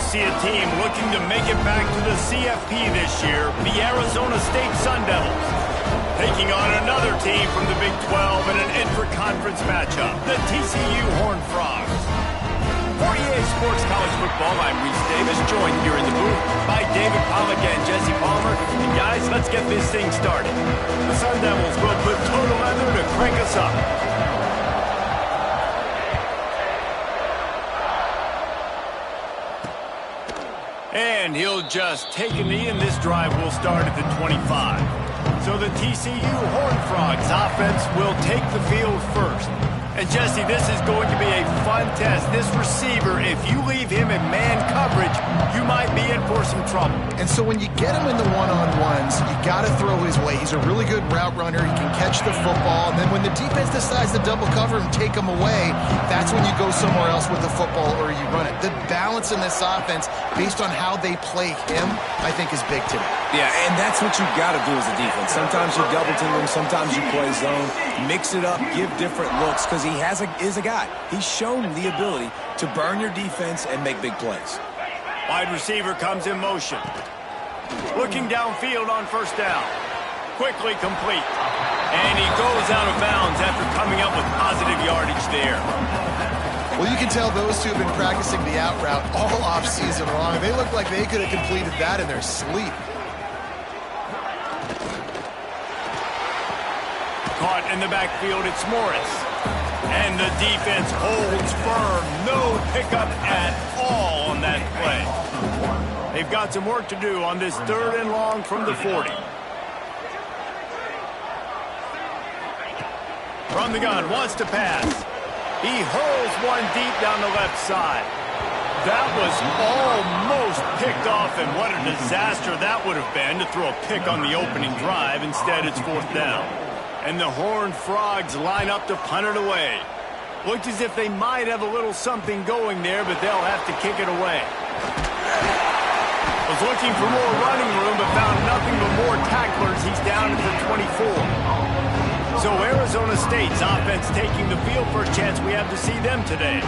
see a team looking to make it back to the CFP this year, the Arizona State Sun Devils, taking on another team from the Big 12 in an intra-conference matchup, the TCU Horned Frogs. For EA Sports College Football, I'm Reese Davis, joined here in the booth by David Pollack and Jesse Palmer. And guys, let's get this thing started. The Sun Devils will put total leather to crank us up. And he'll just take a knee, and this drive will start at the 25. So the TCU Horned Frogs offense will take the field first. And Jesse, this is going to be a fun test. This receiver, if you leave him in man coverage, you might be in for some trouble. And so when you get him in the one-on-ones, you got to throw his way. He's a really good route runner. He can catch the football. And then when the defense decides to double cover and take him away, that's when you go somewhere else with the football or you run it. The balance in this offense, based on how they play him, I think is big today. Yeah, and that's what you got to do as a defense. Sometimes you double team him, sometimes you play zone. Mix it up, give different looks, because he is a guy. He's shown the ability to burn your defense and make big plays. Wide receiver comes in motion. Looking downfield on first down. Quickly complete. And he goes out of bounds after coming up with positive yardage there. Well, you can tell those two have been practicing the out route all offseason long. They look like they could have completed that in their sleep. Caught in the backfield, it's Morris. And the defense holds firm. No pickup at all on that play. They've got some work to do on this 3rd and long from the 40. From the gun, wants to pass. He hurls one deep down the left side. That was almost picked off, and what a disaster that would have been to throw a pick on the opening drive. Instead, it's 4th down. And the Horned Frogs line up to punt it away. Looked as if they might have a little something going there, but they'll have to kick it away. Was looking for more running room, but found nothing but more tacklers. He's down at the 24. So Arizona State's offense taking the field for a chance we have to see them today.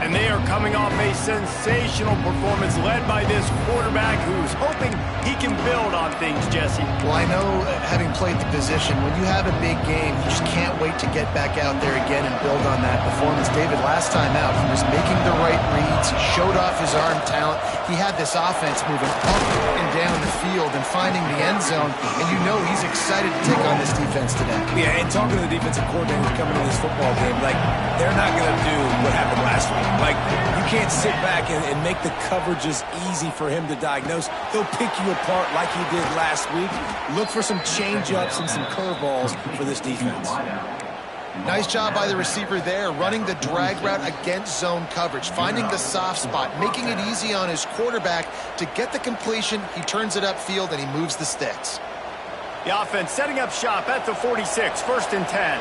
And they are coming off a sensational performance led by this quarterback who's hoping he can build on things, Jesse. Well, I know, having played the position, when you have a big game, you just can't wait to get back out there again and build on that performance. David, last time out, he was making the right reads. He showed off his arm talent. He had this offense moving up and down the field and finding the end zone. And you know he's excited to take on this defense today. Yeah, and talking to the defensive coordinator coming to this football game, like, they're not going to do what happened last week. Like, you can't sit back and make the coverages easy for him to diagnose. He'll pick you apart like he did last week. Look for some change-ups and some curveballs for this defense. Nice job by the receiver there, running the drag route against zone coverage, finding the soft spot, making it easy on his quarterback to get the completion. He turns it upfield, and he moves the sticks. The offense setting up shop at the 46, 1st and 10.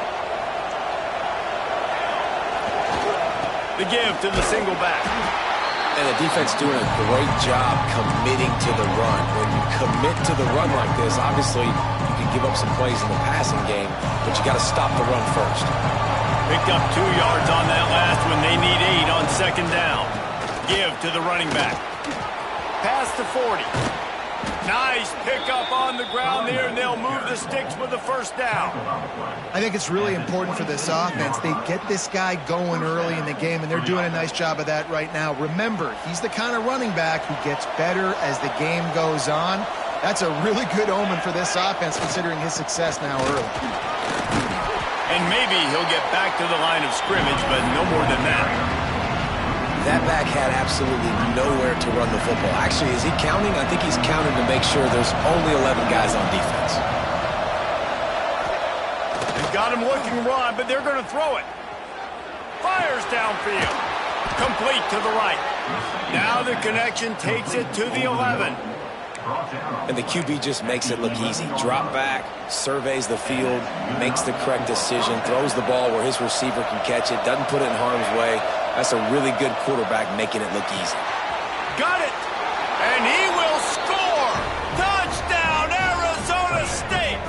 The give to the single back. And the defense doing a great job committing to the run. When you commit to the run like this, obviously you can give up some plays in the passing game, but you got to stop the run first. Picked up 2 yards on that last one. They need 8 on 2nd down. Give to the running back. Pass to 40. Nice pickup on the ground there, and they'll move the sticks with the 1st down. I think it's really important for this offense. They get this guy going early in the game, and they're doing a nice job of that right now. Remember, he's the kind of running back who gets better as the game goes on. That's a really good omen for this offense, considering his success now early. And maybe he'll get back to the line of scrimmage, but no more than that. That back had absolutely nowhere to run the football. Actually, is he counting? I think he's counting to make sure there's only 11 guys on defense. They've got him looking run, but they're going to throw it. Fires downfield. Complete to the right. Now the connection takes it to the 11. And the QB just makes it look easy. Drop back, surveys the field, makes the correct decision, throws the ball where his receiver can catch it, doesn't put it in harm's way. That's a really good quarterback making it look easy. Got it! And he will score! Touchdown, Arizona State!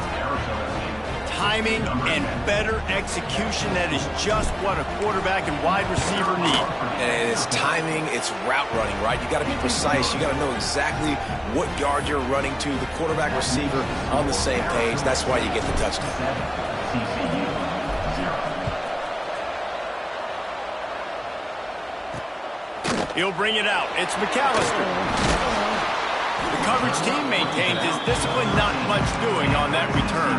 Timing and better execution, that is just what a quarterback and wide receiver need. And It's timing, it's route running, right? You got to be precise. You got to know exactly what yard you're running to. The quarterback, receiver on the same page. That's why you get the touchdown. He'll bring it out. It's McAllister. The coverage team maintains his discipline, not much doing on that return.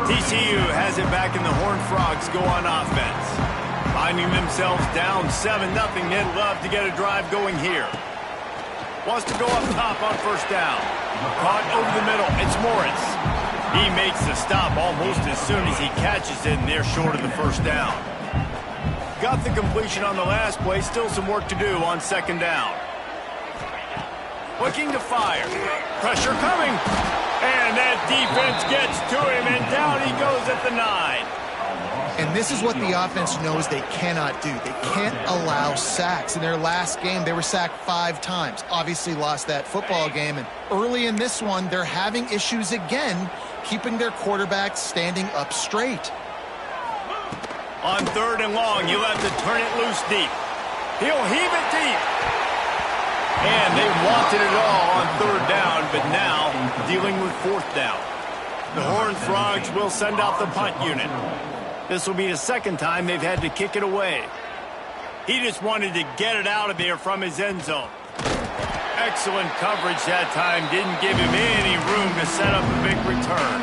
TCU has it back, and the Horned Frogs go on offense. Finding themselves down 7-0, they'd love to get a drive going here. Wants to go up top on first down. Caught over the middle. It's Morris. He makes the stop almost as soon as he catches it, and they're short of the first down. Got the completion on the last play. Still some work to do on second down. Looking to fire. Pressure coming. And that defense gets to him, and down he goes at the 9. And this is what the offense knows they cannot do. They can't allow sacks. In their last game, they were sacked 5 times. Obviously lost that football game. And early in this one, they're having issues again, keeping their quarterback standing up straight. On 3rd and long, he'll have to turn it loose deep. He'll heave it deep. And they wanted it all on 3rd down, but now dealing with 4th down. The Horned Frogs will send out the punt unit. This will be the second time they've had to kick it away. He just wanted to get it out of there from his end zone. Excellent coverage that time. Didn't give him any room to set up a big return.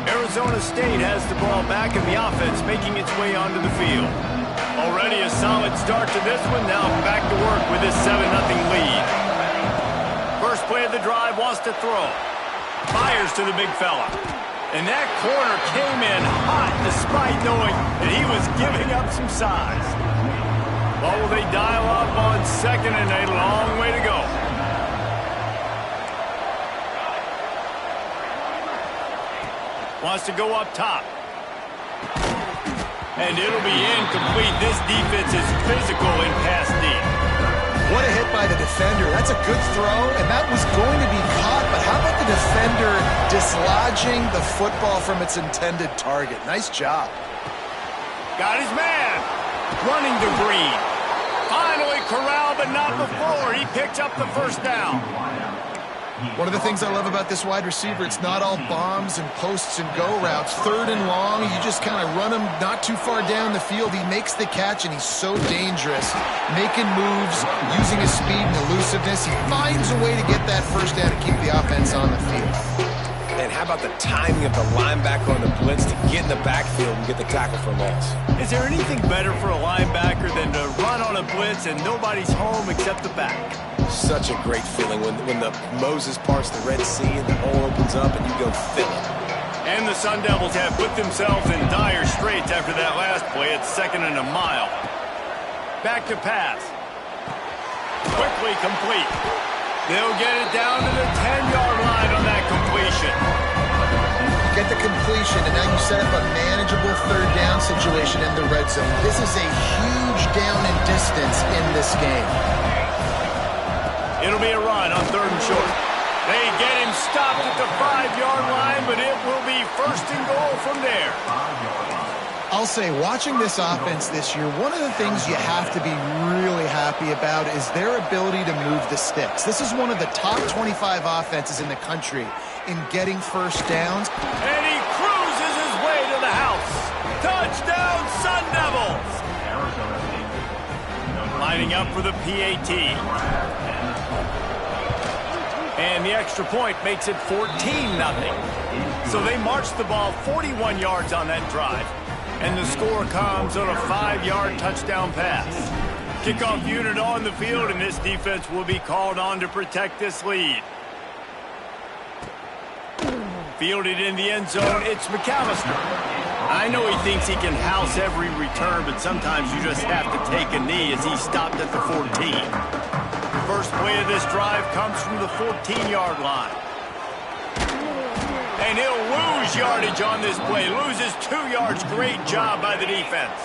Arizona State has the ball back, and the offense making its way onto the field. Already a solid start to this one. Now back to work with this 7-0 lead. First play of the drive, wants to throw. Fires to the big fella. And that corner came in hot despite knowing that he was giving up some size. What will they dial up on 2nd and a long way to go? Wants to go up top. And it'll be incomplete. This defense is physical in pass deep. What a hit by the defender. That's a good throw, and that was going to be caught, but how about the defender dislodging the football from its intended target? Nice job. Got his man. Running to Green. Finally corralled, but not before. He picks up the first down. One of the things I love about this wide receiver, it's not all bombs and posts and go routes. 3rd and long, you just kind of run him not too far down the field. He makes the catch, and he's so dangerous. Making moves, using his speed and elusiveness. He finds a way to get that first down and keep the offense on the field. And how about the timing of the linebacker on the blitz to get in the backfield and get the tackle for a loss? Is there anything better for a linebacker than to run on a blitz and nobody's home except the back? Such a great feeling when the Moses parts the Red Sea and the hole opens up and you go fill it. And the Sun Devils have put themselves in dire straits after that last play at 2nd and a mile. Back to pass. Quickly complete. They'll get it down to the 10-yard line on that completion. Get the completion, and now you set up a manageable 3rd down situation in the red zone. This is a huge down in distance in this game. It'll be a run on 3rd and short. They get him stopped at the 5-yard line, but it will be 1st and goal from there. I'll say, watching this offense this year, one of the things you have to be really happy about is their ability to move the sticks. This is one of the top 25 offenses in the country in getting first downs. And he cruises his way to the house. Touchdown, Sun Devils! Lining up for the PAT. And the extra point makes it 14-0. So they marched the ball 41 yards on that drive. And the score comes on a 5-yard touchdown pass. Kickoff unit on the field, and this defense will be called on to protect this lead. Fielded in the end zone, it's McAllister. I know he thinks he can house every return, but sometimes you just have to take a knee as he stopped at the 14. First play of this drive comes from the 14-yard line. And he'll lose yardage on this play. Loses 2 yards. Great job by the defense.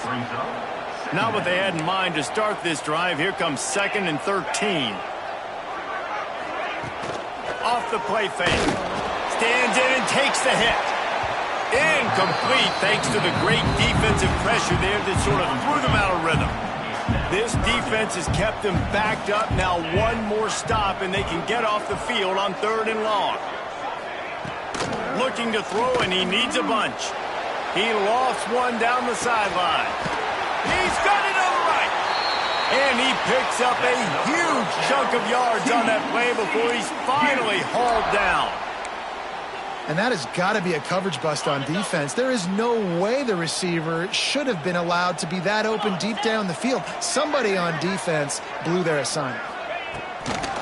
Not what they had in mind to start this drive. Here comes 2nd and 13. Off the play fake. Stands in and takes the hit. Incomplete thanks to the great defensive pressure there that sort of threw them out of rhythm. defense has kept them backed up. Now one more stop, and they can get off the field on 3rd and long. Looking to throw, and he needs a bunch. He lofts one down the sideline. He's got it on the right. And he picks up a huge chunk of yards on that play before he's finally hauled down. And that has got to be a coverage bust on defense. There is no way the receiver should have been allowed to be that open deep down the field. Somebody on defense blew their assignment.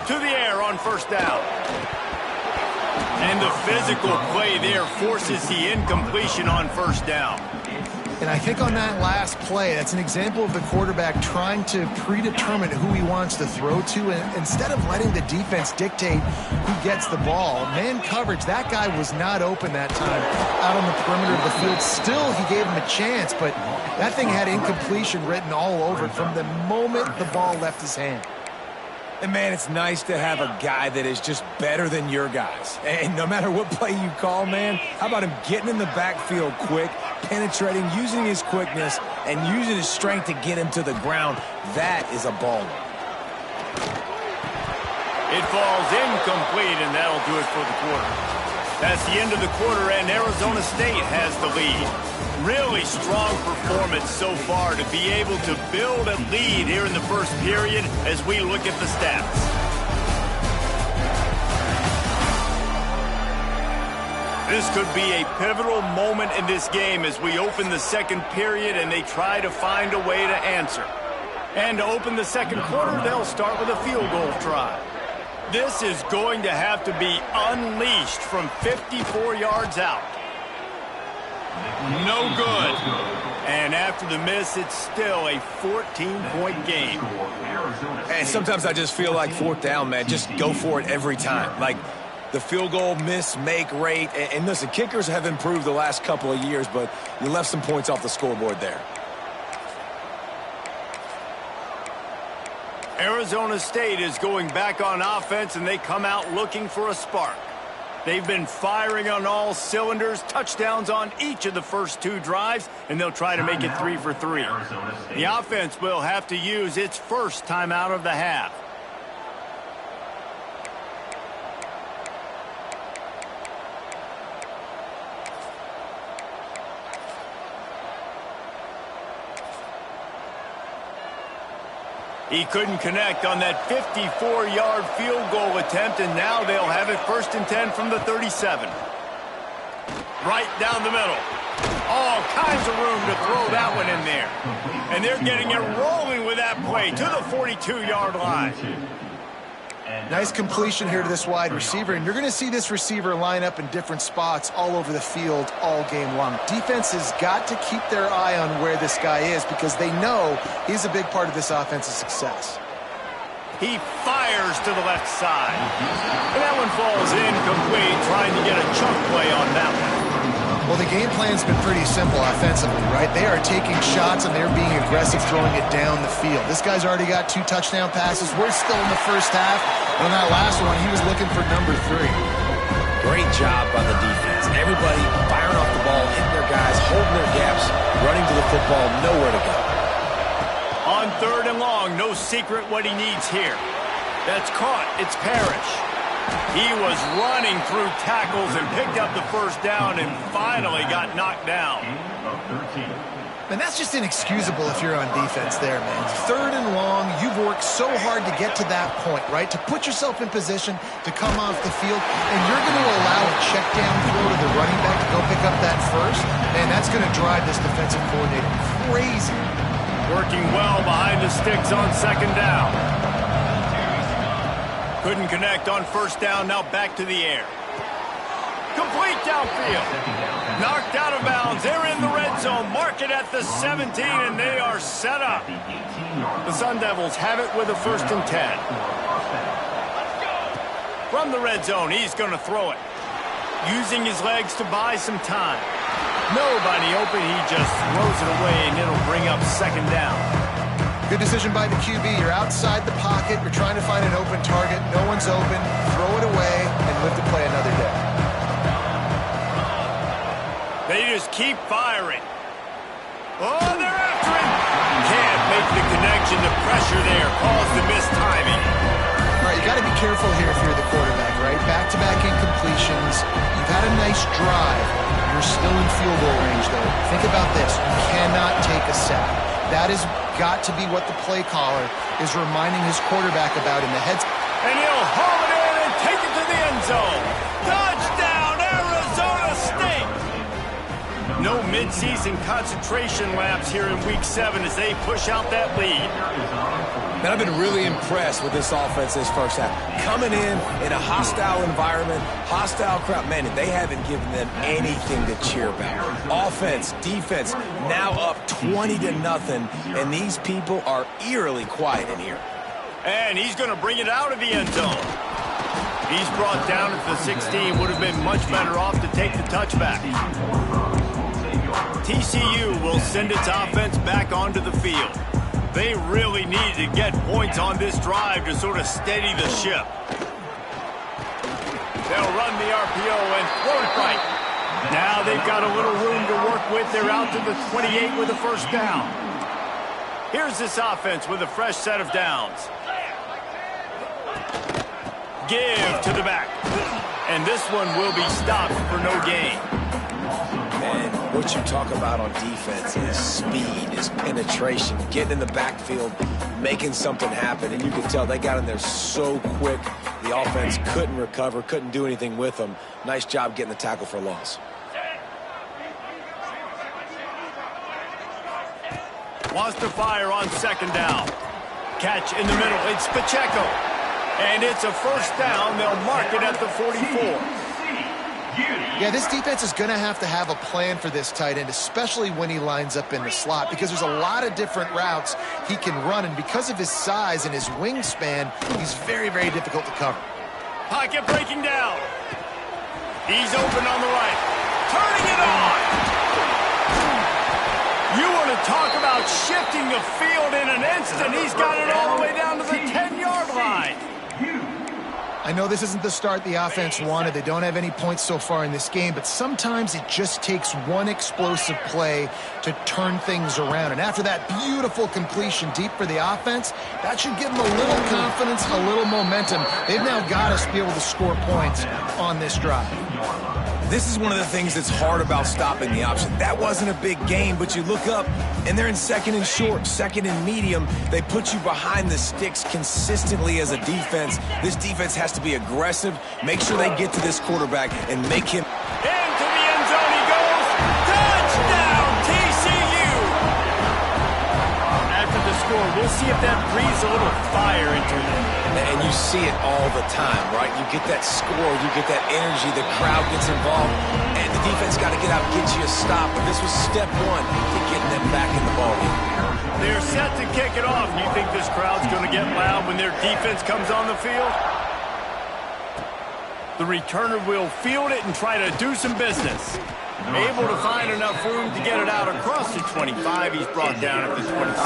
To the air on 1st down. And the physical play there forces the incompletion on 1st down. And I think on that last play, that's an example of the quarterback trying to predetermine who he wants to throw to. And instead of letting the defense dictate who gets the ball, man coverage, that guy was not open that time out on the perimeter of the field. Still, he gave him a chance, but that thing had incompletion written all over it from the moment the ball left his hand. And, man, it's nice to have a guy that is just better than your guys. And no matter what play you call, man, how about him getting in the backfield quick, penetrating, using his quickness, and using his strength to get him to the ground? That is a baller. It falls incomplete, and that'll do it for the quarter. That's the end of the quarter, and Arizona State has the lead. Really strong performance so far to be able to build a lead here in the 1st period as we look at the stats. This could be a pivotal moment in this game as we open the 2nd period and they try to find a way to answer. And to open the 2nd quarter, they'll start with a field goal try. This is going to have to be unleashed from 54 yards out. No good. And after the miss, it's still a 14-point game. And sometimes I just feel like 4th down, man, just go for it every time. Like the field goal miss-make rate. And listen, kickers have improved the last couple of years, but you left some points off the scoreboard there. Arizona State is going back on offense, and they come out looking for a spark. They've been firing on all cylinders, touchdowns on each of the first 2 drives, and they'll try to make it 3 for 3. The offense will have to use its first timeout of the half. He couldn't connect on that 54-yard field goal attempt, and now they'll have it 1st and 10 from the 37. Right down the middle. All kinds of room to throw that one in there. And they're getting it rolling with that play to the 42-yard line. Nice completion here to this wide receiver, and you're going to see this receiver line up in different spots all over the field all game long. Defense has got to keep their eye on where this guy is because they know he's a big part of this offense's success. He fires to the left side. And that one falls incomplete, trying to get a chunk play on that one. Well, the game plan's been pretty simple offensively, right? They are taking shots and they're being aggressive throwing it down the field. This guy's already got 2 touchdown passes. We're still in the 1st half. On that last one, he was looking for number 3. Great job by the defense. Everybody firing off the ball, hitting their guys, holding their gaps, running to the football, nowhere to go. On 3rd and long, no secret what he needs here. That's caught. It's Parrish. He was running through tackles and picked up the 1st down and finally got knocked down. And that's just inexcusable if you're on defense there, man. 3rd and long, you've worked so hard to get to that point, right? To put yourself in position to come off the field, and you're going to allow a check down throw to the running back to go pick up that 1st, and that's going to drive this defensive coordinator crazy. Working well behind the sticks on 2nd down. Couldn't connect on 1st down, now back to the air. Complete downfield. Knocked out of bounds. They're in the red zone. Mark it at the 17, and they are set up. The Sun Devils have it with a 1st and 10. From the red zone, he's going to throw it. Using his legs to buy some time. Nobody open. He just throws it away, and it'll bring up 2nd down. Good decision by the QB. You're outside the pocket. You're trying to find an open target. No one's open. Throw it away and live to play another day. They just keep firing. Oh, they're after him. Can't make the connection. mentioned the pressure there caused the missed timing. All right, you got to be careful here if you're the quarterback, right? Back-to-back incompletions. You've had a nice drive. You're still in field goal range, though. Think about this. You cannot take a sack. That has got to be what the play caller is reminding his quarterback about in the heads. And he'll haul it in and take it to the end zone. Touchdown, Arizona State! No mid-season concentration laps here in Week 7 as they push out that lead. Man, I've been really impressed with this offense this first half. Coming in a hostile environment, hostile crowd. Man, they haven't given them anything to cheer about. Offense, defense, now up 20-0, and these people are eerily quiet in here. And he's going to bring it out of the end zone. He's brought down at the 16. Would have been much better off to take the touchback. TCU will send its offense back onto the field. They really needed to get points on this drive to sort of steady the ship. They'll run the RPO and throw it right. Now they've got a little room to work with. They're out to the 28 with a first down. Here's this offense with a fresh set of downs. Give to the back. And this one will be stopped for no gain. Man, what you talk about on defense is speed, is penetration, getting in the backfield, making something happen. And you can tell they got in there so quick. The offense couldn't recover, couldn't do anything with them. Nice job getting the tackle for loss. Wants to fire on second down. Catch in the middle. It's Pacheco. And it's a first down. They'll mark it at the 44. Yeah, this defense is going to have a plan for this tight end, especially when he lines up in the slot, because there's a lot of different routes he can run, and because of his size and his wingspan, he's very, very difficult to cover. Pocket breaking down. He's open on the right. Turning it on. You want to talk about shifting the field in an instant. He's got it all the way down to the 10-yard line. I know this isn't the start the offense wanted. They don't have any points so far in this game, but sometimes it just takes one explosive play to turn things around. And after that beautiful completion deep for the offense, that should give them a little confidence, a little momentum. They've now got to be able to score points on this drive. This is one of the things that's hard about stopping the option. That wasn't a big gain, but you look up, and they're in second and short, second and medium. They put you behind the sticks consistently as a defense. This defense has to be aggressive, make sure they get to this quarterback, and make him... Into the end zone he goes. Touchdown, TCU! After the score, we'll see if that breathes a little fire into them. And you see it all the time, right? You get that score, you get that energy, the crowd gets involved, and the defense got to get out and get you a stop. But this was step one to getting them back in the ballgame. They're set to kick it off. Do you think this crowd's going to get loud when their defense comes on the field? The returner will field it and try to do some business. Able to find enough room to get it out across the 25. He's brought down at the 26.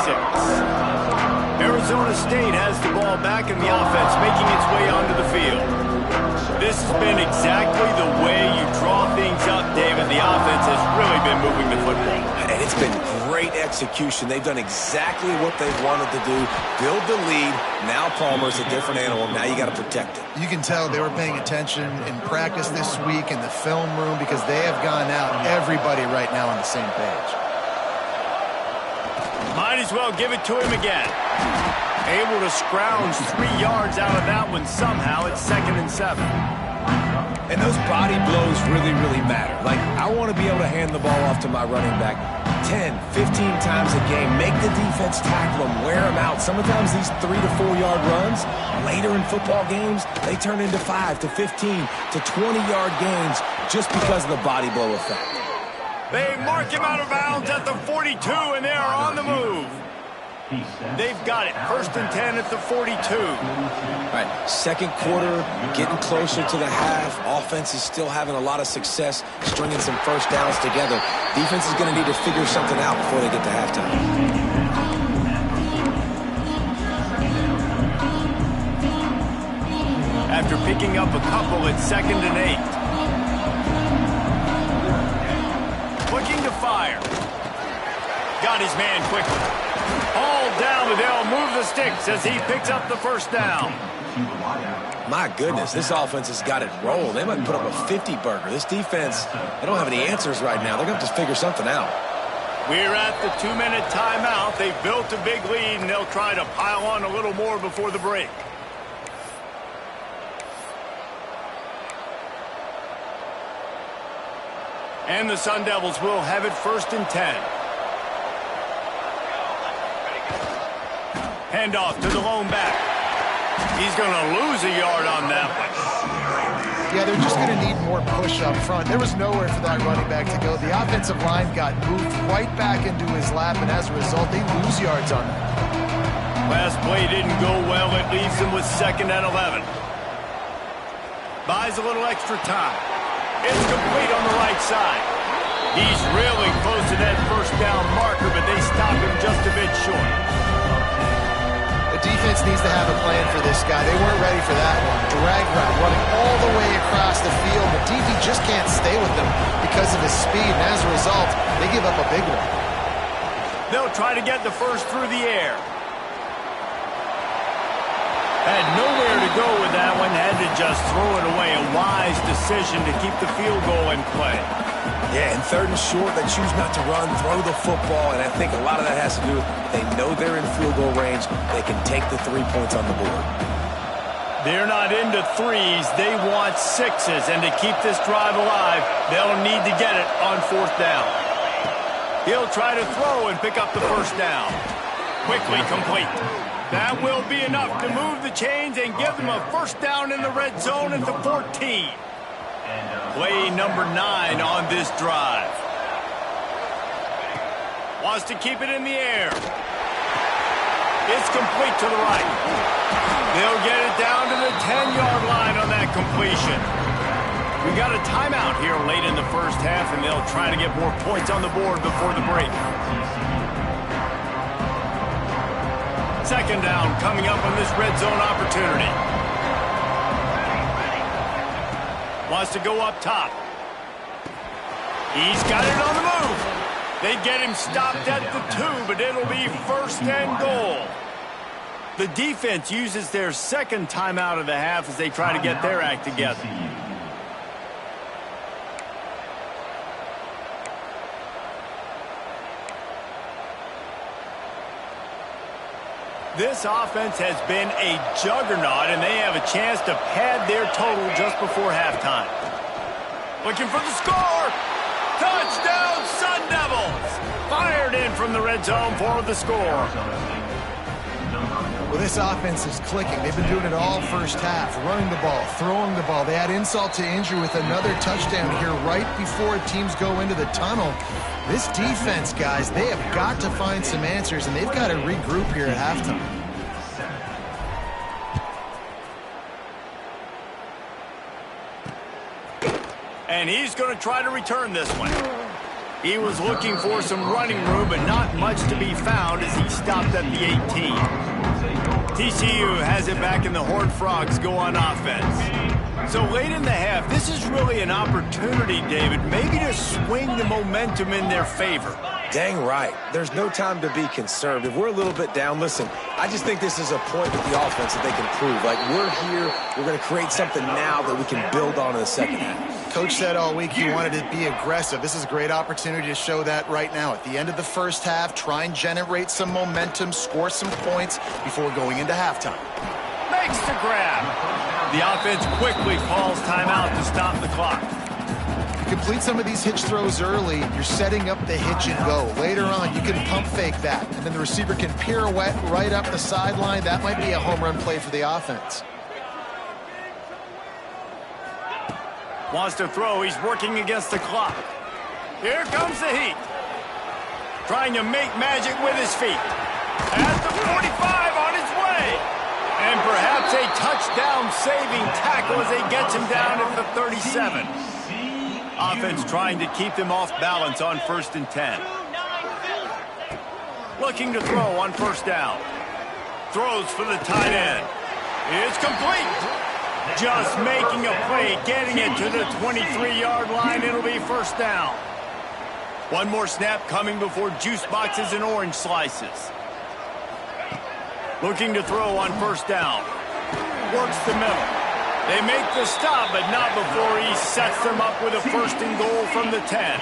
Arizona State has the ball back in the offense, making its way onto the field. This has been exactly the way you draw things up, David. The offense has really been moving the football. And it's been great execution. They've done exactly what they wanted to do. Build the lead. Now Palmer's a different animal. Now you got to protect it. You can tell they were paying attention in practice this week in the film room because they have gone out, everybody right now on the same page. Might as well give it to him again. Able to scrounge 3 yards out of that one somehow. It's 2nd and 7. And those body blows really, really matter. Like, I want to be able to hand the ball off to my running back 10, 15 times a game. Make the defense tackle them, wear them out. Sometimes these 3 to 4 yard runs, later in football games, they turn into 5 to 15 to 20 yard gains just because of the body blow effect. They mark him out of bounds at the 42, and they are on the move. They've got it. 1st and 10 at the 42. All right, second quarter, getting closer to the half. Offense is still having a lot of success stringing some first downs together. Defense is going to need to figure something out before they get to halftime. After picking up a couple, it's 2nd and 8. Looking to fire. Got his man quickly. All down, but they'll move the sticks as he picks up the first down. My goodness, this offense has got it rolling. They might put up a 50-burger. This defense, they don't have any answers right now. They're going to have to figure something out. We're at the 2-minute timeout. They've built a big lead, and they'll try to pile on a little more before the break. And the Sun Devils will have it 1st and 10. Handoff to the lone back. He's going to lose a yard on that one. Yeah, they're just going to need more push up front. There was nowhere for that running back to go. The offensive line got moved right back into his lap, and as a result, they lose yards on that. Last play didn't go well. It leaves them with 2nd and 11. Buys a little extra time. It's complete on the right side. He's really close to that first down marker, but they stop him just a bit short. The defense needs to have a plan for this guy. They weren't ready for that one. Drag route running all the way across the field. The DB just can't stay with them because of his speed, and as a result, they give up a big one. They'll try to get the first through the air. Had nowhere to go with that one. Had to just throw it away. A wise decision to keep the field goal in play. Yeah, and 3rd and short, they choose not to run, throw the football, and I think a lot of that has to do with they know they're in field goal range. They can take the 3 points on the board. They're not into 3s. They want 6s, and to keep this drive alive, they'll need to get it on 4th down. He'll try to throw and pick up the first down. Quickly complete. That will be enough to move the chains and give them a first down in the red zone at the 14. Play number 9 on this drive. Wants to keep it in the air. It's complete to the right. They'll get it down to the 10-yard line on that completion. We got a timeout here late in the first half, and they'll try to get more points on the board before the break. 2nd down coming up on this red zone opportunity. Wants to go up top. He's got it on the move. They get him stopped at the 2, but it'll be 1st and goal. The defense uses their 2nd timeout of the half as they try to get their act together. This offense has been a juggernaut, and they have a chance to pad their total just before halftime. Looking for the score. Touchdown, Sun Devils. Fired in from the red zone for the score. Well, this offense is clicking. They've been doing it all first half, running the ball, throwing the ball. They add insult to injury with another touchdown here right before teams go into the tunnel. This defense, guys, they have got to find some answers, and they've got to regroup here at halftime. And he's going to try to return this one. He was looking for some running room, but not much to be found as he stopped at the 18. TCU has it back, and the Horned Frogs go on offense. So late in the half, this is really an opportunity, David, maybe to swing the momentum in their favor. Dang right. There's no time to be concerned. If we're a little bit down, listen, I just think this is a point with the offense that they can prove. Like, we're here, we're going to create something now that we can build on in the 2nd half. Coach said all week he wanted to be aggressive. This is a great opportunity to show that right now. At the end of the first half, try and generate some momentum, score some points before going into halftime. Makes the grab. The offense quickly calls timeout to stop the clock. Complete some of these hitch throws early. You're setting up the hitch and go. Later on, you can pump fake that, and then the receiver can pirouette right up the sideline. That might be a home run play for the offense. Wants to throw. He's working against the clock. Here comes the heat. Trying to make magic with his feet. At the 45 on his way. And perhaps a touchdown-saving tackle as he gets him down at the 37. Offense trying to keep them off balance on 1st and 10. Looking to throw on 1st down. Throws for the tight end. It's complete. Just making a play, getting it to the 23-yard line. It'll be 1st down. One more snap coming before juice boxes and orange slices. Looking to throw on first down. Works the middle. They make the stop, but not before he sets them up with a first and goal from the 10.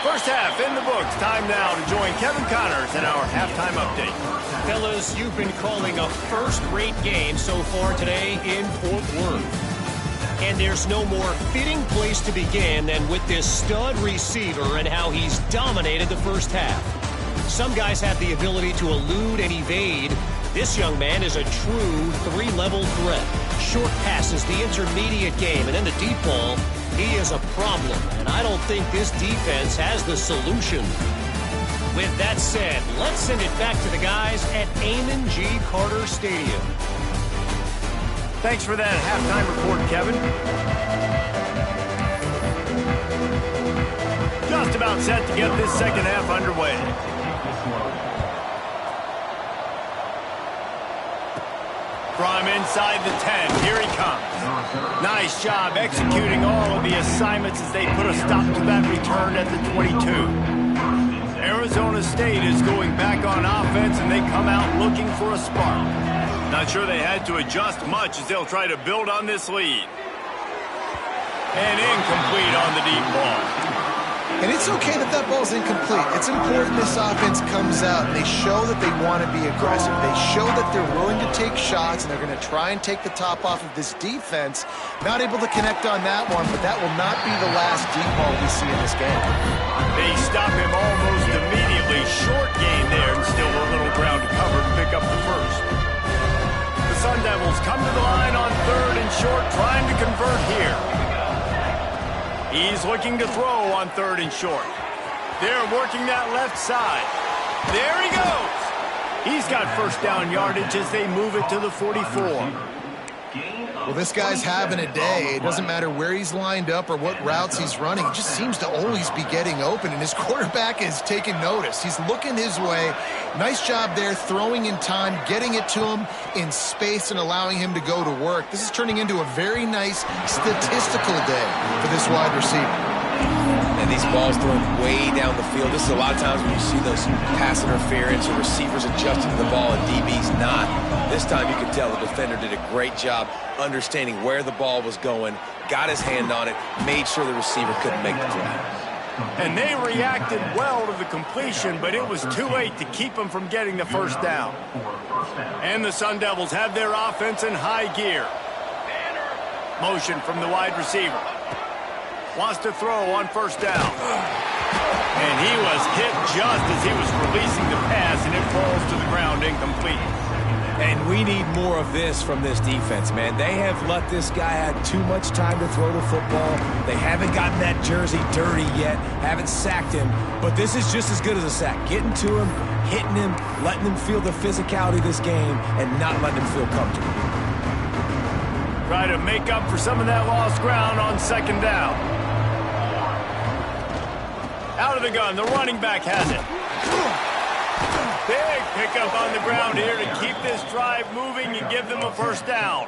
First half in the books. Time now to join Kevin Connors in our halftime update. Fellas, you've been calling a first-rate game so far today in Fort Worth. And there's no more fitting place to begin than with this stud receiver and how he's dominated the first half. Some guys have the ability to elude and evade. This young man is a true three-level threat. Short passes, the intermediate game, and then the deep ball. He is a problem, and I don't think this defense has the solution. With that said, let's send it back to the guys at Amon G. Carter Stadium. Thanks for that halftime report, Kevin. Just about set to get this second half underway. From inside the 10, here he comes. Nice job executing all of the assignments as they put a stop to that return at the 22. Arizona State is going back on offense, and they come out looking for a spark. Not sure they had to adjust much as they'll try to build on this lead. And incomplete on the deep ball. And it's okay that that ball's incomplete. It's important this offense comes out and they show that they want to be aggressive. They show that they're willing to take shots and they're going to try and take the top off of this defense. Not able to connect on that one, but that will not be the last deep ball we see in this game. They stop him almost immediately. Short gain there and still a little ground to cover to pick up the first. The Sun Devils come to the line on third and short, trying to convert here. He's looking to throw on third and short. They're working that left side. There he goes. He's got first down yardage as they move it to the 44. Well, this guy's having a day. It doesn't matter where he's lined up or what routes he's running. He just seems to always be getting open, and his quarterback is taking notice. He's looking his way. Nice job there, throwing in time, getting it to him in space and allowing him to go to work. This is turning into a very nice statistical day for this wide receiver. And these balls thrown way down the field. This is a lot of times when you see those pass interference or receivers adjusting to the ball and DB's not. This time you can tell the defender did a great job understanding where the ball was going, got his hand on it, made sure the receiver couldn't make the play. And they reacted well to the completion, but it was too late to keep them from getting the first down. And the Sun Devils have their offense in high gear. Motion from the wide receiver. Wants to throw on first down. And he was hit just as he was releasing the pass, and it falls to the ground incomplete. And we need more of this from this defense, man. They have let this guy have too much time to throw the football. They haven't gotten that jersey dirty yet, haven't sacked him. But this is just as good as a sack. Getting to him, hitting him, letting him feel the physicality of this game, and not letting him feel comfortable. Try to make up for some of that lost ground on second down. Out of the gun, the running back has it. Big pickup on the ground here to keep this drive moving and give them a first down.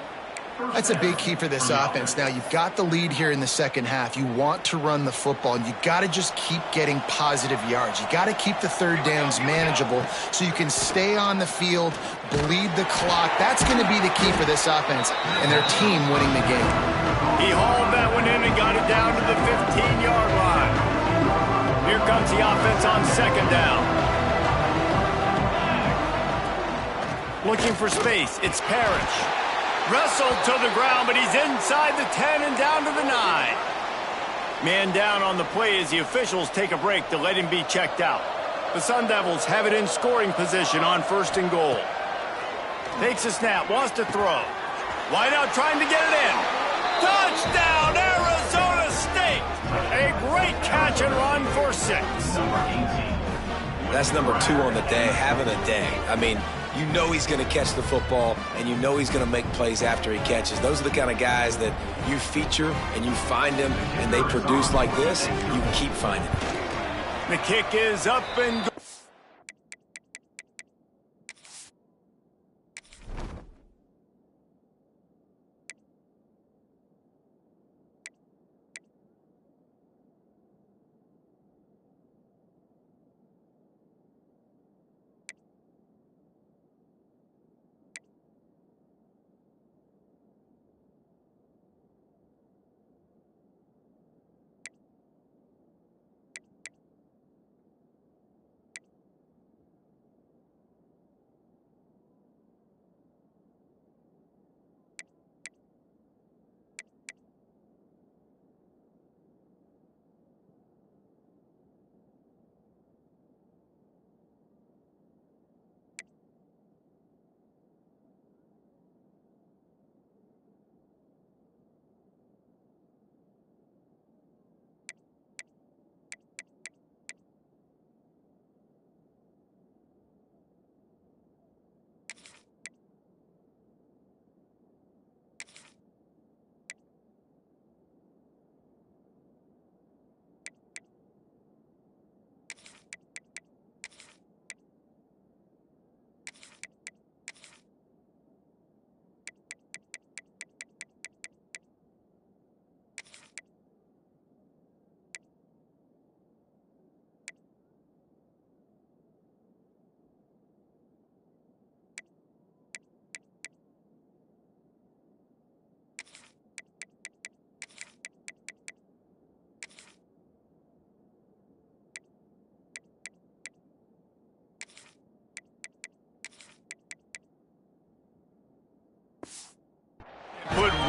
That's a big key for this offense. Now, you've got the lead here in the second half. You want to run the football, and you got to just keep getting positive yards. You got to keep the third downs manageable so you can stay on the field, bleed the clock. That's going to be the key for this offense and their team winning the game. He hauled that one in and got it down to the 15-yard line. Here comes the offense on second down. Looking for space. It's Parrish. Wrestled to the ground, but he's inside the 10 and down to the 9. Man down on the play as the officials take a break to let him be checked out. The Sun Devils have it in scoring position on first and goal. Takes a snap, wants to throw. Wide out trying to get it in. Touchdown, Arizona State! A great catch and run for 6. That's number 2 on the day, having a day. I mean, you know he's going to catch the football, and you know he's going to make plays after he catches. Those are the kind of guys that you feature and you find them, and they produce like this, you keep finding them. The kick is up and go.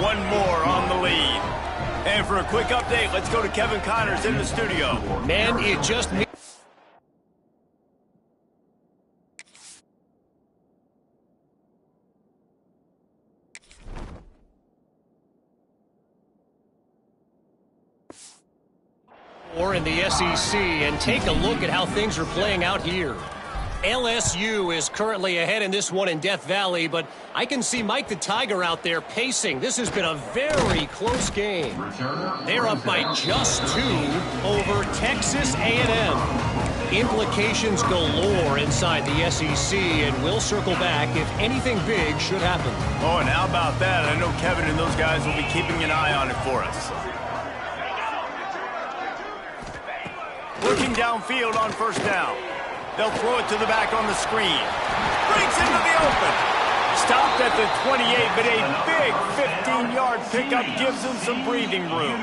one more on the lead. And for a quick update, let's go to Kevin Connors in the studio. Man, it just... or in the SEC, and take a look at how things are playing out here. LSU is currently ahead in this one in Death Valley, but I can see Mike the Tiger out there pacing. This has been a very close game. They're up by just 2 over Texas A&M. Implications galore inside the SEC, and we'll circle back if anything big should happen. Oh, and how about that? I know Kevin and those guys will be keeping an eye on it for us. Looking downfield on first down. They'll throw it to the back on the screen. Breaks into the open. Stopped at the 28, but a big 15-yard pickup gives them some breathing room.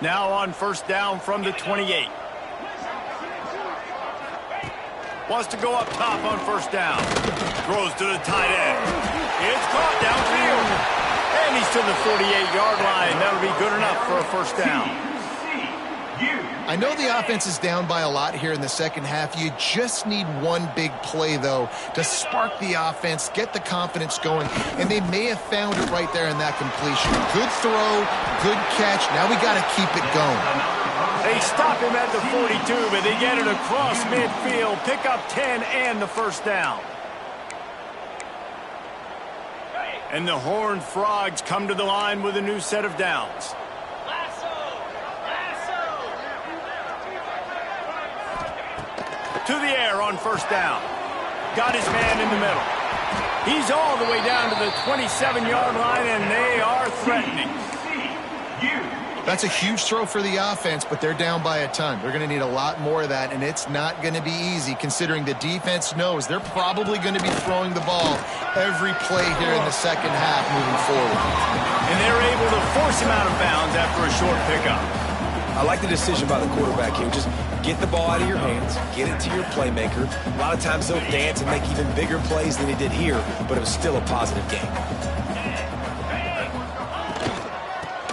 Now on first down from the 28. Wants to go up top on first down. Throws to the tight end. It's caught downfield. And he's to the 48-yard line. That'll be good enough for a first down. I know the offense is down by a lot here in the second half. You just need one big play, though, to spark the offense, get the confidence going, and they may have found it right there in that completion. Good throw, good catch. Now we got to keep it going. They stop him at the 42, but they get it across midfield, pick up 10 and the first down. And the Horned Frogs come to the line with a new set of downs. To the air on first down. Got his man in the middle. He's all the way down to the 27-yard line, and they are threatening. That's a huge throw for the offense, but they're down by a ton. They're going to need a lot more of that, and it's not going to be easy considering the defense knows they're probably going to be throwing the ball every play here in the second half moving forward. And they're able to force him out of bounds after a short pickup. I like the decision by the quarterback here. Just get the ball out of your hands, get it to your playmaker. A lot of times they'll dance and make even bigger plays than he did here, but it was still a positive game.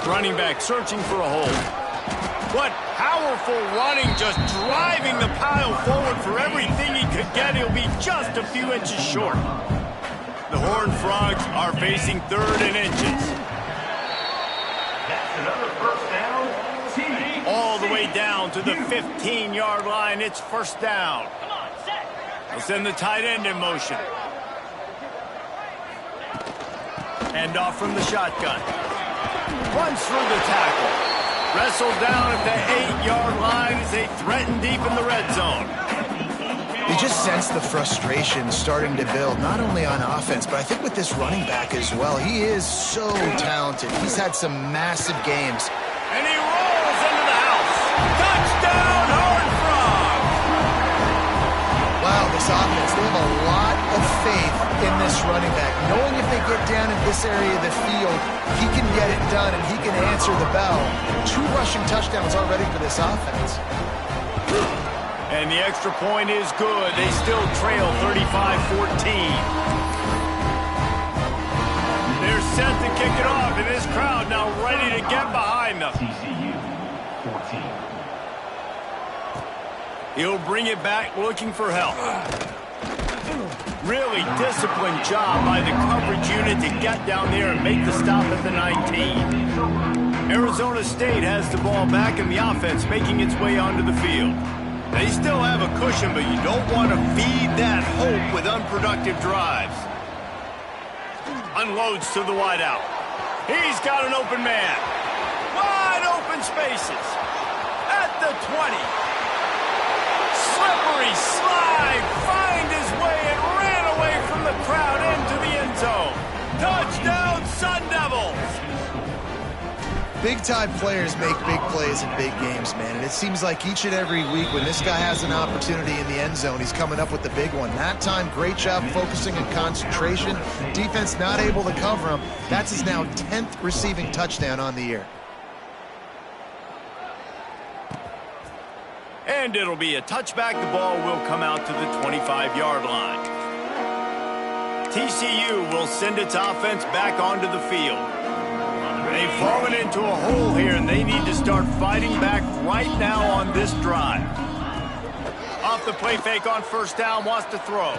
Running back searching for a hole. What powerful running, just driving the pile forward for everything he could get. He'll be just a few inches short. The Horned Frogs are facing 3rd and inches. That's another first down. All the way down to the 15-yard line. It's first down. They'll send the tight end in motion. Hand off from the shotgun. Runs through the tackle. Wrestled down at the 8-yard line as they threaten deep in the red zone. You just sense the frustration starting to build, not only on offense, but I think with this running back as well. He is so talented. He's had some massive games. And he rolls into the house. Touchdown, Horned Frogs! Wow, this offense, they have a lot of faith in this running back. Knowing if they get down in this area of the field, he can get it done and he can answer the bell. 2 rushing touchdowns already for this offense. And the extra point is good. They still trail 35-14. They're set to kick it off, and this crowd now ready to get behind them. TCU 14. He'll bring it back looking for help. Really disciplined job by the coverage unit to get down there and make the stop at the 19. Arizona State has the ball back in the offense, making its way onto the field. They still have a cushion, but you don't want to feed that hope with unproductive drives. Unloads to the wideout. He's got an open man. Wide open spaces. At the 20. Slippery slide. Find his way and ran away from the crowd into the end zone. Touchdown, Sun Devils. Big-time players make big plays in big games, man. And it seems like each and every week when this guy has an opportunity in the end zone, he's coming up with the big one. That time, great job focusing and concentration. Defense not able to cover him. That's his now 10th receiving touchdown on the year. And it'll be a touchback. The ball will come out to the 25-yard line. TCU will send its offense back onto the field. They've fallen into a hole here, and they need to start fighting back right now on this drive. Off the play fake on first down, wants to throw.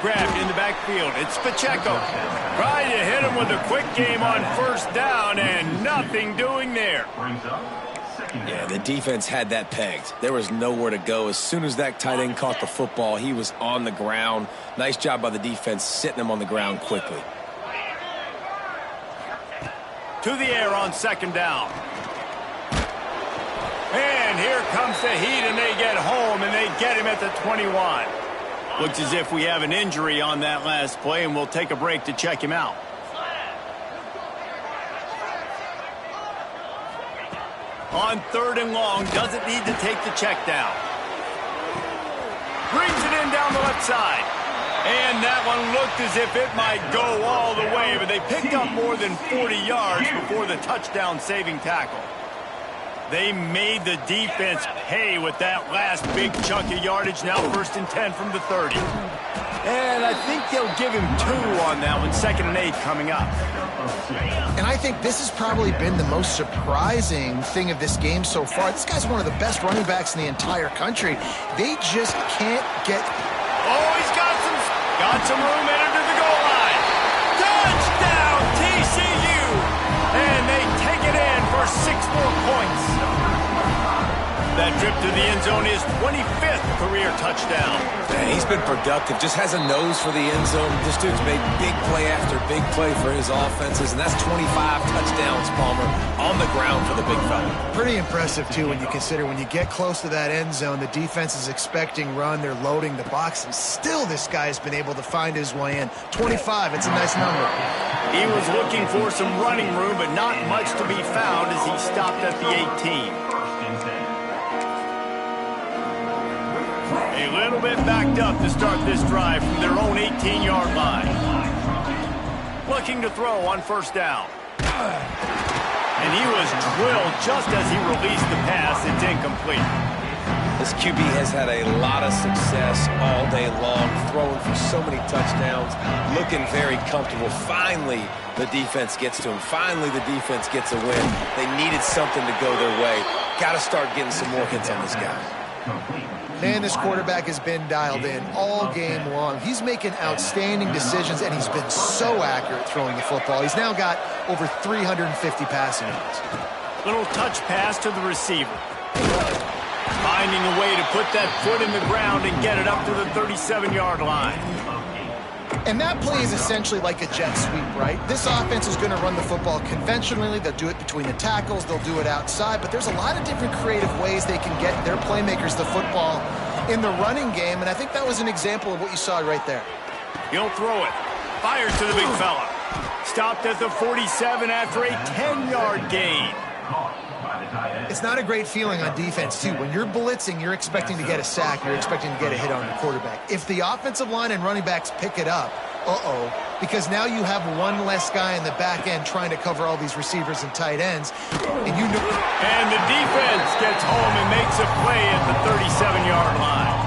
Grabbed in the backfield. It's Pacheco. Trying to hit him with a quick game on first down, and nothing doing there. Yeah, the defense had that pegged. There was nowhere to go. As soon as that tight end caught the football, he was on the ground. Nice job by the defense sitting him on the ground quickly. To the air on second down. And here comes the heat, and they get home, and they get him at the 21. Looks as if we have an injury on that last play, and we'll take a break to check him out. On third and long, doesn't need to take the check down. Brings it in down the left side. And that one looked as if it might go all the way, but they picked up more than 40 yards before the touchdown-saving tackle. They made the defense pay with that last big chunk of yardage. Now 1st and 10 from the 30. And I think they'll give him 2 on that one. 2nd and 8 coming up. And I think this has probably been the most surprising thing of this game so far. This guy's one of the best running backs in the entire country. They just can't get... Oh, he's got some room headed to the goal line. Touchdown, TCU! And they take it in for 6 more points. That trip to the end zone is 25th career touchdown. Man, he's been productive, just has a nose for the end zone. This dude's made big play after big play for his offenses, and that's 25 touchdowns, Palmer, on the ground for the big fella. Pretty impressive, too, when you consider when you get close to that end zone, the defense is expecting run, they're loading the box, and still this guy's been able to find his way in. 25, it's a nice number. He was looking for some running room, but not much to be found as he stopped at the 18. A little bit backed up to start this drive from their own 18-yard line. Looking to throw on first down. And he was drilled just as he released the pass. It's incomplete. This QB has had a lot of success all day long, throwing for so many touchdowns, looking very comfortable. Finally, the defense gets to him. Finally, the defense gets a win. They needed something to go their way. Got to start getting some more hits on this guy. Man, this quarterback has been dialed in all game long. He's making outstanding decisions, and he's been so accurate throwing the football. He's now got over 350 passing yards. Little touch pass to the receiver. Finding a way to put that foot in the ground and get it up to the 37-yard line. And that play is essentially like a jet sweep, right? This offense is going to run the football conventionally. They'll do it between the tackles. They'll do it outside. But there's a lot of different creative ways they can get their playmakers the football in the running game. And I think that was an example of what you saw right there. He'll throw it. Fires to the big fella. Stopped at the 47 after a 10-yard gain. It's not a great feeling on defense, too. When you're blitzing, you're expecting to get a sack. You're expecting to get a hit on the quarterback. If the offensive line and running backs pick it up, because now you have one less guy in the back end trying to cover all these receivers and tight ends. And the defense gets home and makes a play at the 37-yard line.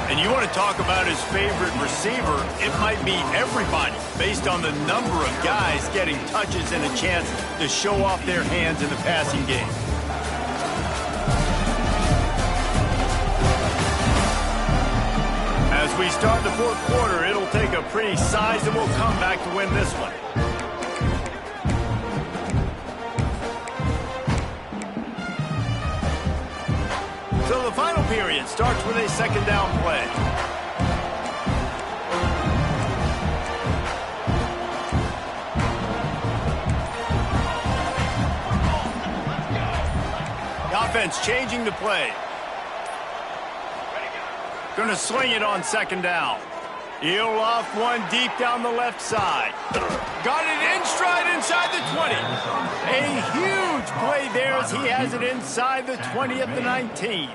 And you want to talk about his favorite receiver, it might be everybody, based on the number of guys getting touches and a chance to show off their hands in the passing game. As we start the 4th quarter, it'll take a pretty sizable comeback to win this one. So the final period starts with a 2nd down play. The offense changing the play. Going to sling it on 2nd down. He'll off one deep down the left side. Got it in stride inside the 20. A huge play there as he has it inside the 20 at the 19.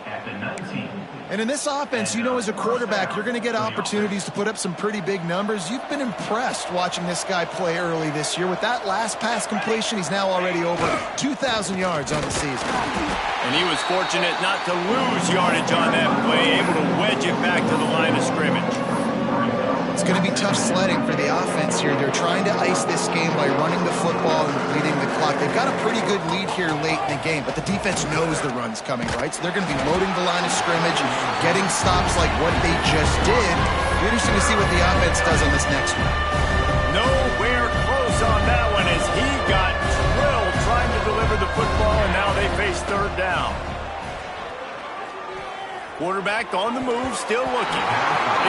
And in this offense, you know, as a quarterback, you're going to get opportunities to put up some pretty big numbers. You've been impressed watching this guy play early this year. With that last pass completion, he's now already over 2,000 yards on the season. And he was fortunate not to lose yardage on that play, able to wedge it back to the line of scrimmage. It's going to be tough sledding for the offense here. They're trying to ice this game by running the football and bleeding the clock. They've got a pretty good lead here late in the game, but the defense knows the run's coming, right? So they're going to be loading the line of scrimmage, getting stops like what they just did. We're interesting to see what the offense does on this next one. Nowhere close on that one as he got drilled trying to deliver the football, and now they face third down. Quarterback on the move, still looking.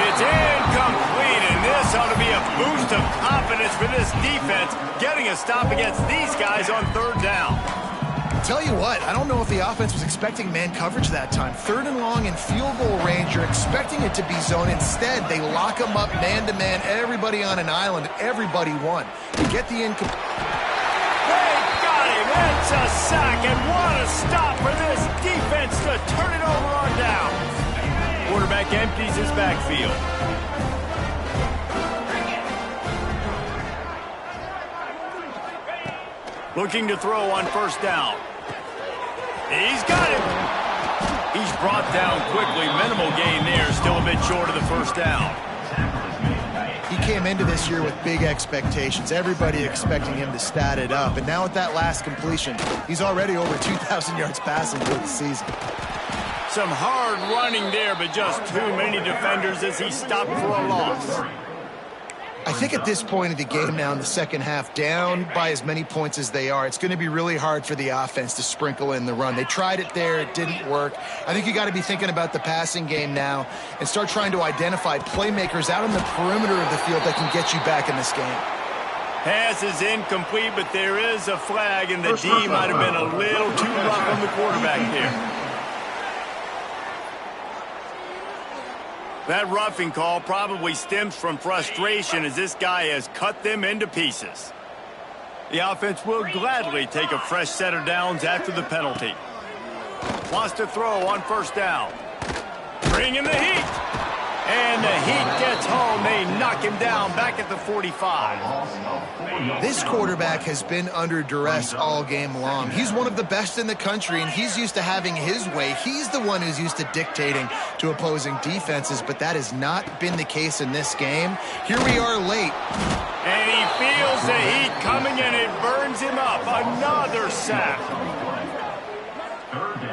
It's incomplete, and this ought to be a boost of confidence for this defense, getting a stop against these guys on third down. Tell you what, I don't know if the offense was expecting man coverage that time. Third and long in field goal range, you're expecting it to be zone. Instead, they lock them up man-to-man, everybody on an island, everybody won. You get the incomplete. They got him. It's a sack, and what a stop for this defense to turn it over on down. Quarterback empties his backfield. Looking to throw on first down. He's got it. He's brought down quickly. Minimal gain there. Still a bit short of the first down. He came into this year with big expectations. Everybody expecting him to stat it up. And now with that last completion, he's already over 2,000 yards passing for the season. Some hard running there, but just too many defenders as he stopped for a loss. I think at this point of the game now in the second half, down by as many points as they are, it's going to be really hard for the offense to sprinkle in the run. They tried it there. It didn't work. I think you got to be thinking about the passing game now and start trying to identify playmakers out on the perimeter of the field that can get you back in this game. Pass is incomplete, but there is a flag, and the D might have been a little too rough on the quarterback there. That roughing call probably stems from frustration as this guy has cut them into pieces. The offense will gladly take a fresh set of downs after the penalty. Wants to throw on first down. Bring in the heat. And the heat gets home. They knock him down back at the 45. This quarterback has been under duress all game long. He's one of the best in the country, and he's used to having his way. He's the one who's used to dictating to opposing defenses, but that has not been the case in this game. Here we are late. And he feels the heat coming, and it burns him up. Another sack.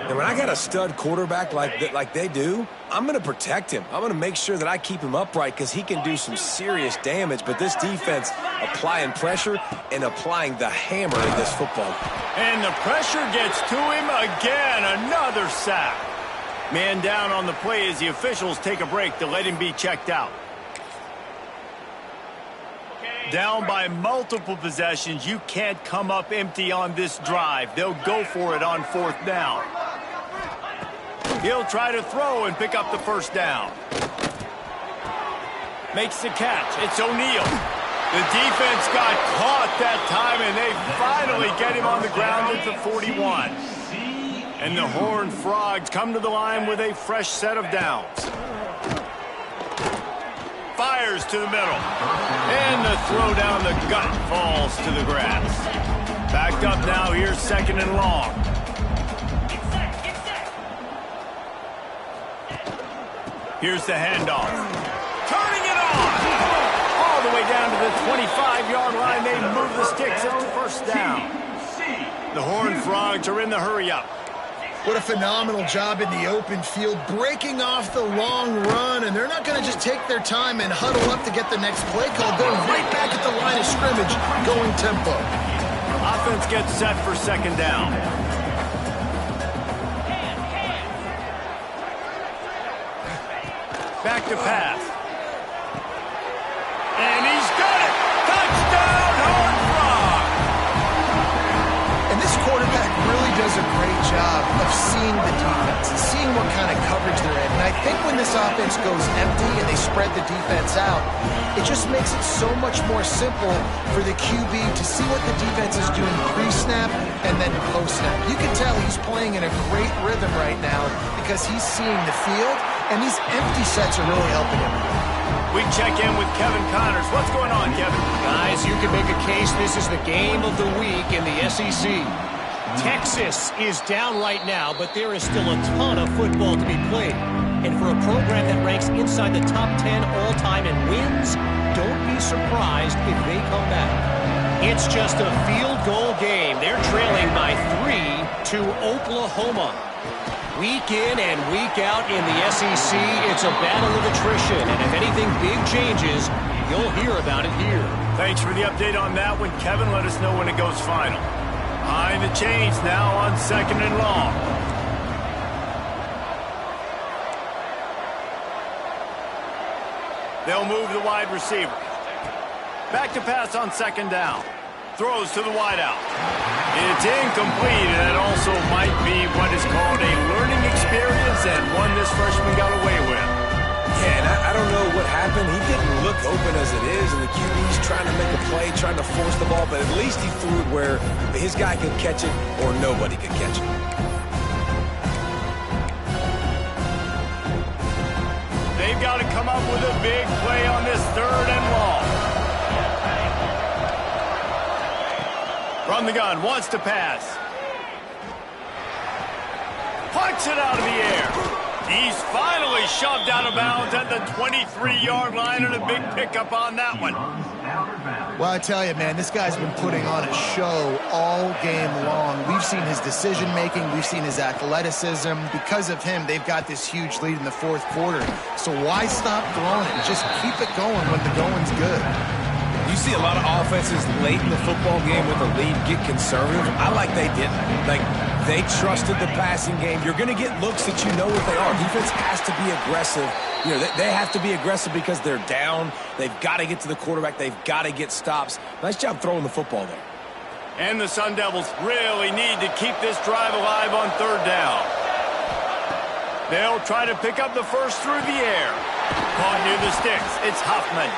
And when I got a stud quarterback like they do, I'm going to protect him. I'm going to make sure that I keep him upright because he can do some serious damage. But this defense applying pressure and applying the hammer in this football. And the pressure gets to him again. Another sack. Man down on the play as the officials take a break to let him be checked out. Down by multiple possessions, you can't come up empty on this drive. They'll go for it on fourth down. He'll try to throw and pick up the first down. Makes the catch. It's O'Neal. The defense got caught that time, and they finally get him on the ground at the 41. And the Horned Frogs come to the line with a fresh set of downs. Fires to the middle. And the throw down the gut falls to the grass. Backed up now, here's second and long. Here's the handoff. Turning it on! All the way down to the 25-yard line. They move the sticks up to first down. The Horned Frogs are in the hurry-up. What a phenomenal job in the open field, breaking off the long run, and they're not going to just take their time and huddle up to get the next play call. They're right back at the line of scrimmage, going tempo. Offense gets set for second down. Back to pass. And he's got it! Touchdown, Horned Frog! And this quarterback really does a great job of seeing the defense and seeing what kind of coverage they're in. And I think when this offense goes empty and they spread the defense out, it just makes it so much more simple for the QB to see what the defense is doing pre-snap and then post-snap. You can tell he's playing in a great rhythm right now because he's seeing the field, and these empty sets are really helping him. We check in with Kevin Connors. What's going on, Kevin? Guys, you can make a case this is the game of the week in the SEC. Texas is down right now, but there is still a ton of football to be played. And for a program that ranks inside the top 10 all-time in wins, don't be surprised if they come back. It's just a field goal game. They're trailing by 3 to Oklahoma. Week in and week out in the SEC, it's a battle of attrition. And if anything big changes, you'll hear about it here. Thanks for the update on that one, Kevin. Let us know when it goes final. Behind the chains now on 2nd and long. They'll move the wide receiver. Back to pass on 2nd down. Throws to the wideout. It's incomplete, and that also might be what is called a learning experience and one this freshman got away with. Yeah, and I don't know what happened. He didn't look open as it is, and the QB's trying to make a play, trying to force the ball, but at least he threw it where his guy could catch it or nobody could catch it. They've got to come up with a big play on this 3rd and long. From the gun, wants to pass. Punts it out of the air. He's finally shoved out of bounds at the 23-yard line, and a big pickup on that one. Well, I tell you, man, this guy's been putting on a show all game long. We've seen his decision-making. We've seen his athleticism. Because of him, they've got this huge lead in the 4th quarter. So why stop throwing it? Just keep it going when the going's good. You see a lot of offenses late in the football game with a lead get conservative. I like they didn't. Like, they trusted the passing game. You're going to get looks that you know what they are. Defense has to be aggressive. You know, they have to be aggressive because they're down. They've got to get to the quarterback. They've got to get stops. Nice job throwing the football there. And the Sun Devils really need to keep this drive alive on 3rd down. They'll try to pick up the first through the air. Caught near the sticks. It's Huffman.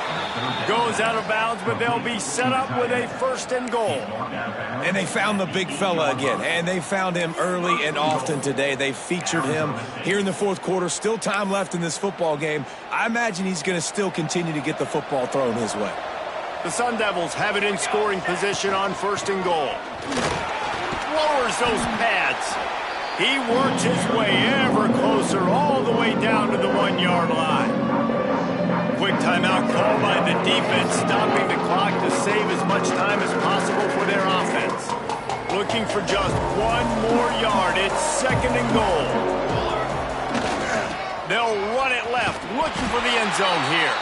Goes out of bounds, but they'll be set up with a 1st and goal. And they found the big fella again, and they found him early and often today. They featured him here in the 4th quarter. Still time left in this football game. I imagine he's going to still continue to get the football thrown his way. The Sun Devils have it in scoring position on 1st and goal. Lowers those pads. He works his way ever closer all the way down to the 1-yard line. Quick timeout call by the defense, stopping the clock to save as much time as possible for their offense. Looking for just 1 more yard. It's 2nd and goal. They'll run it left, looking for the end zone here.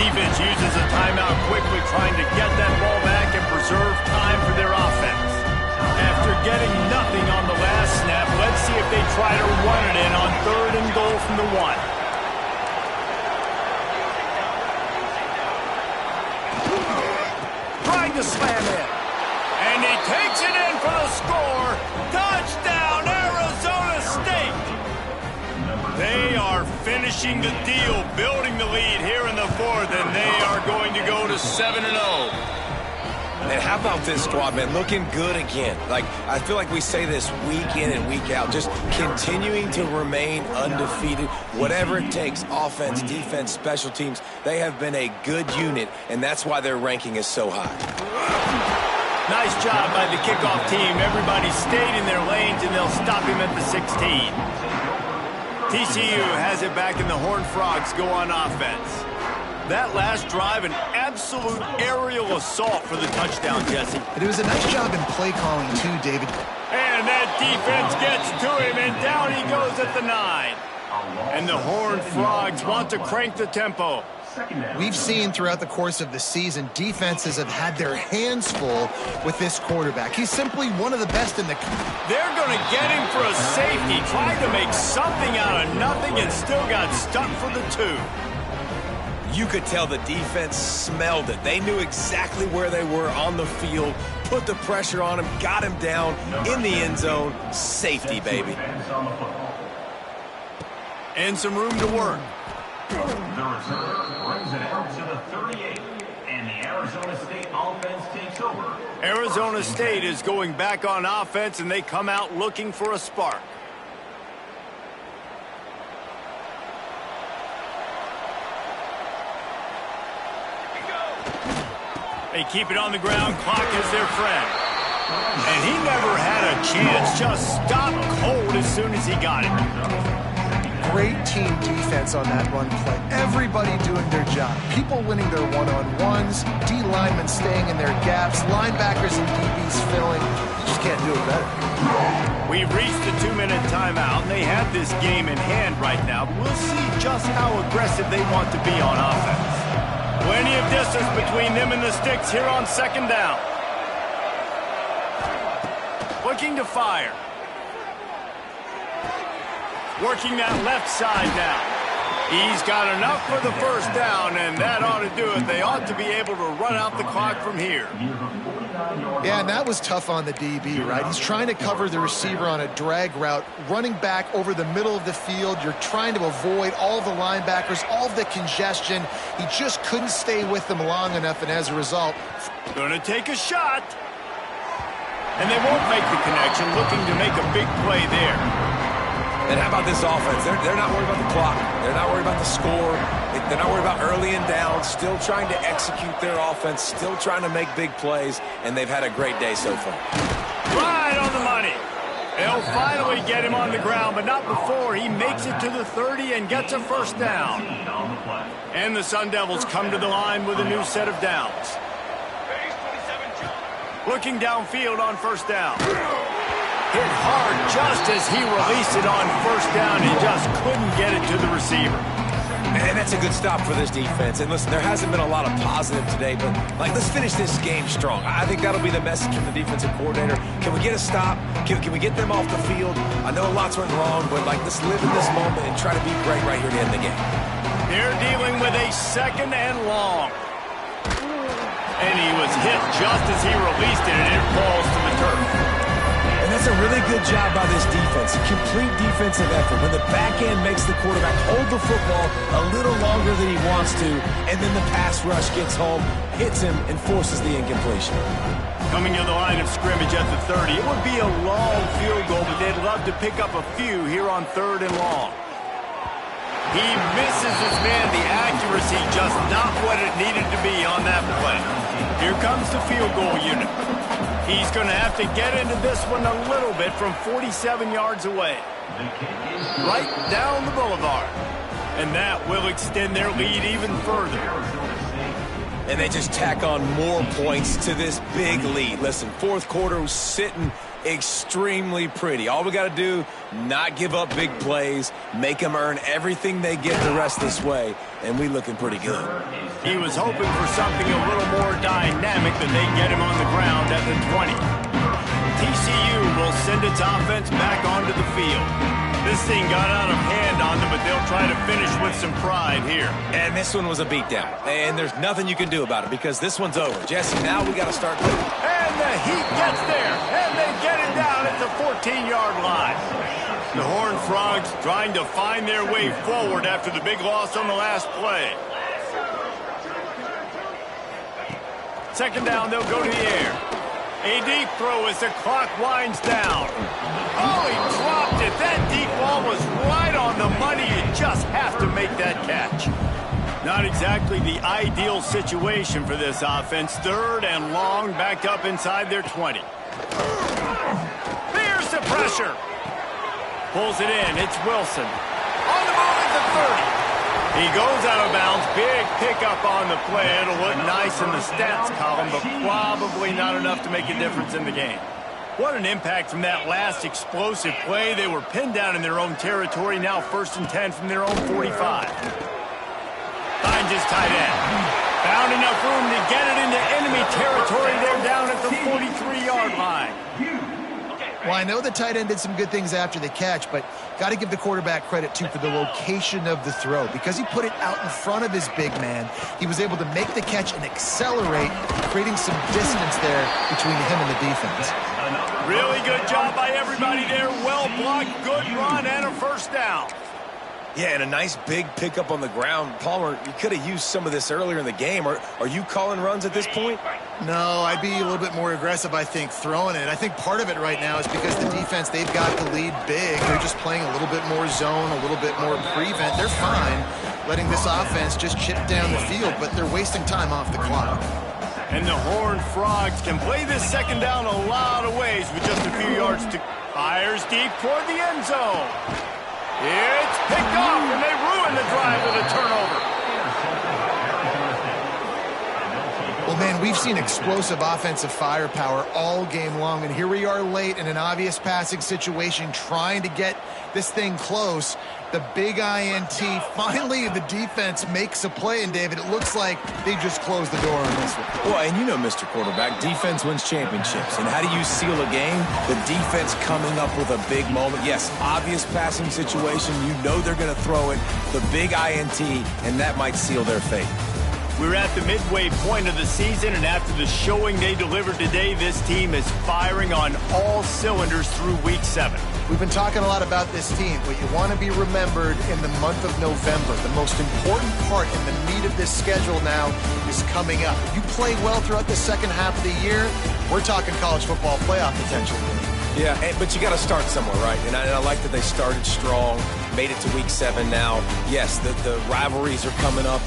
Defense uses a timeout quickly, trying to get that ball back and preserve time for their offense. After getting nothing on the last snap, let's see if they try to run it in on 3rd and goal from the 1. Trying to slam it. And he takes it in for the score. Touchdown, Arizona State. They are finishing the deal, building the lead here in the 4th, and they are going to go to 7-0. And how about this squad, man? Looking good again. Like, I feel like we say this week in and week out, just continuing to remain undefeated. Whatever it takes, offense, defense, special teams, they have been a good unit, and that's why their ranking is so high. Nice job by the kickoff team. Everybody stayed in their lanes, and they'll stop him at the 16. TCU has it back, and the Horned Frogs go on offense. That last drive, an absolute aerial assault for the touchdown, Jesse. It was a nice job in play calling, too, David. And that defense gets to him, and down he goes at the 9. And the Horned Frogs want to crank the tempo. We've seen throughout the course of the season, defenses have had their hands full with this quarterback. He's simply one of the best in the country. They're going to get him for a safety, tried to make something out of nothing and still got stuck for the 2. You could tell the defense smelled it. They knew exactly where they were on the field, put the pressure on him, got him down in the end zone. Safety, baby. And some room to work. The reserve brings it out to the 38, and the Arizona State offense takes over. Arizona State is going back on offense, and they come out looking for a spark. They keep it on the ground. Clock is their friend. And he never had a chance, just stopped cold as soon as he got it. Great team defense on that run play. Everybody doing their job. People winning their one-on-ones, D linemen staying in their gaps, linebackers and DBs filling. You just can't do it better. We've reached the 2-minute timeout, and they have this game in hand right now. But we'll see just how aggressive they want to be on offense. Plenty of distance between them and the sticks here on second down. Looking to fire. Working that left side now. He's got enough for the first down, and that ought to do it. They ought to be able to run out the clock from here. Yeah, and that was tough on the DB, right? He's trying to cover the receiver on a drag route, running back over the middle of the field. You're trying to avoid all the linebackers, all of the congestion. He just couldn't stay with them long enough, and as a result... Gonna take a shot. And they won't make the connection, looking to make a big play there. And how about this offense? They're not worried about the clock. They're not worried about the score. They're not worried about early and down. Still trying to execute their offense. Still trying to make big plays. And they've had a great day so far. Right on the money. They'll finally get him on the ground, but not before he makes it to the 30 and gets a first down. And the Sun Devils come to the line with a new set of downs. Looking downfield on first down. Hit hard just as he released it on first down. He just couldn't get it to the receiver. And that's a good stop for this defense. And listen, there hasn't been a lot of positive today, but let's finish this game strong. I think that'll be the message from the defensive coordinator. Can we get a stop? Can we get them off the field? I know lots went wrong, but let's live in this moment and try to be great right here to end the game. They're dealing with a second and long. And he was hit just as he released it, and it falls to the turf. And that's a really good job by this defense. A complete defensive effort. When the back end makes the quarterback hold the football a little longer than he wants to, and then the pass rush gets home, hits him, and forces the incompletion. Coming to the line of scrimmage at the 30. It would be a long field goal, but they'd love to pick up a few here on 3rd and long. He misses his man. The accuracy just not what it needed to be on that play. Here comes the field goal unit. He's going to have to get into this one a little bit from 47 yards away. Right down the boulevard. And that will extend their lead even further. And they just tack on more points to this big lead. Listen, 4th quarter was sitting extremely pretty. All we got to do, not give up big plays, make them earn everything they get the rest this way, and we looking pretty good. He was hoping for something a little more dynamic than they get him on the ground at the 20. TCU will send its offense back onto the field. This thing got out of hand on them, but they'll try to finish with some pride here. And this one was a beatdown, and there's nothing you can do about it because this one's over. Jesse, now we got to start moving. And the Heat gets there, and they get it down at the 14-yard line. The Horned Frogs trying to find their way forward after the big loss on the last play. Second down, they'll go to the air. A deep throw as the clock winds down. Oh, he dropped it. That deep ball was right on the money. You just have to make that catch. Not exactly the ideal situation for this offense. 3rd and long, backed up inside their 20. There's the pressure. Pulls it in. It's Wilson. On the move at the 30. He goes out of bounds. Big pickup on the play. It'll look nice in the stats column, but probably not enough to make a difference in the game. What an impact from that last explosive play. They were pinned down in their own territory. Now 1st and 10 from their own 45. Finds his tight end. Found enough room to get it into enemy territory. They're down at the 43-yard line. Well, I know the tight end did some good things after the catch, but got to give the quarterback credit, too, for the location of the throw. Because he put it out in front of his big man, he was able to make the catch and accelerate, creating some distance there between him and the defense. Really good job by everybody there. Well blocked, good run, and a first down. Yeah, and a nice big pickup on the ground. Palmer, you could have used some of this earlier in the game. Are you calling runs at this point? No, I'd be a little bit more aggressive, I think, throwing it. I think part of it right now is because the defense, they've got the lead big. They're just playing a little bit more zone, a little bit more prevent. They're fine letting this offense just chip down the field, but they're wasting time off the clock. And the Horned Frogs can play this second down a lot of ways with just a few yards to... Fires deep toward the end zone. It's picked off, and they ruin the drive with a turnover. Well, man, we've seen explosive offensive firepower all game long, and here we are late in an obvious passing situation trying to get this thing close. The big INT, finally the defense makes a play, and David, it looks like they just closed the door on this one. Well, and you know, Mr. Quarterback, defense wins championships. And how do you seal a game? The defense coming up with a big moment. Yes, obvious passing situation. You know they're going to throw it. The big INT, and that might seal their fate. We're at the midway point of the season, and after the showing they delivered today, this team is firing on all cylinders through Week 7. We've been talking a lot about this team, but you want to be remembered in the month of November. The most important part in the meat of this schedule now is coming up. If you play well throughout the second half of the year, we're talking college football playoff potential. Yeah, but you got to start somewhere, right? And I like that they started strong, made it to Week 7 now. Yes, the rivalries are coming up.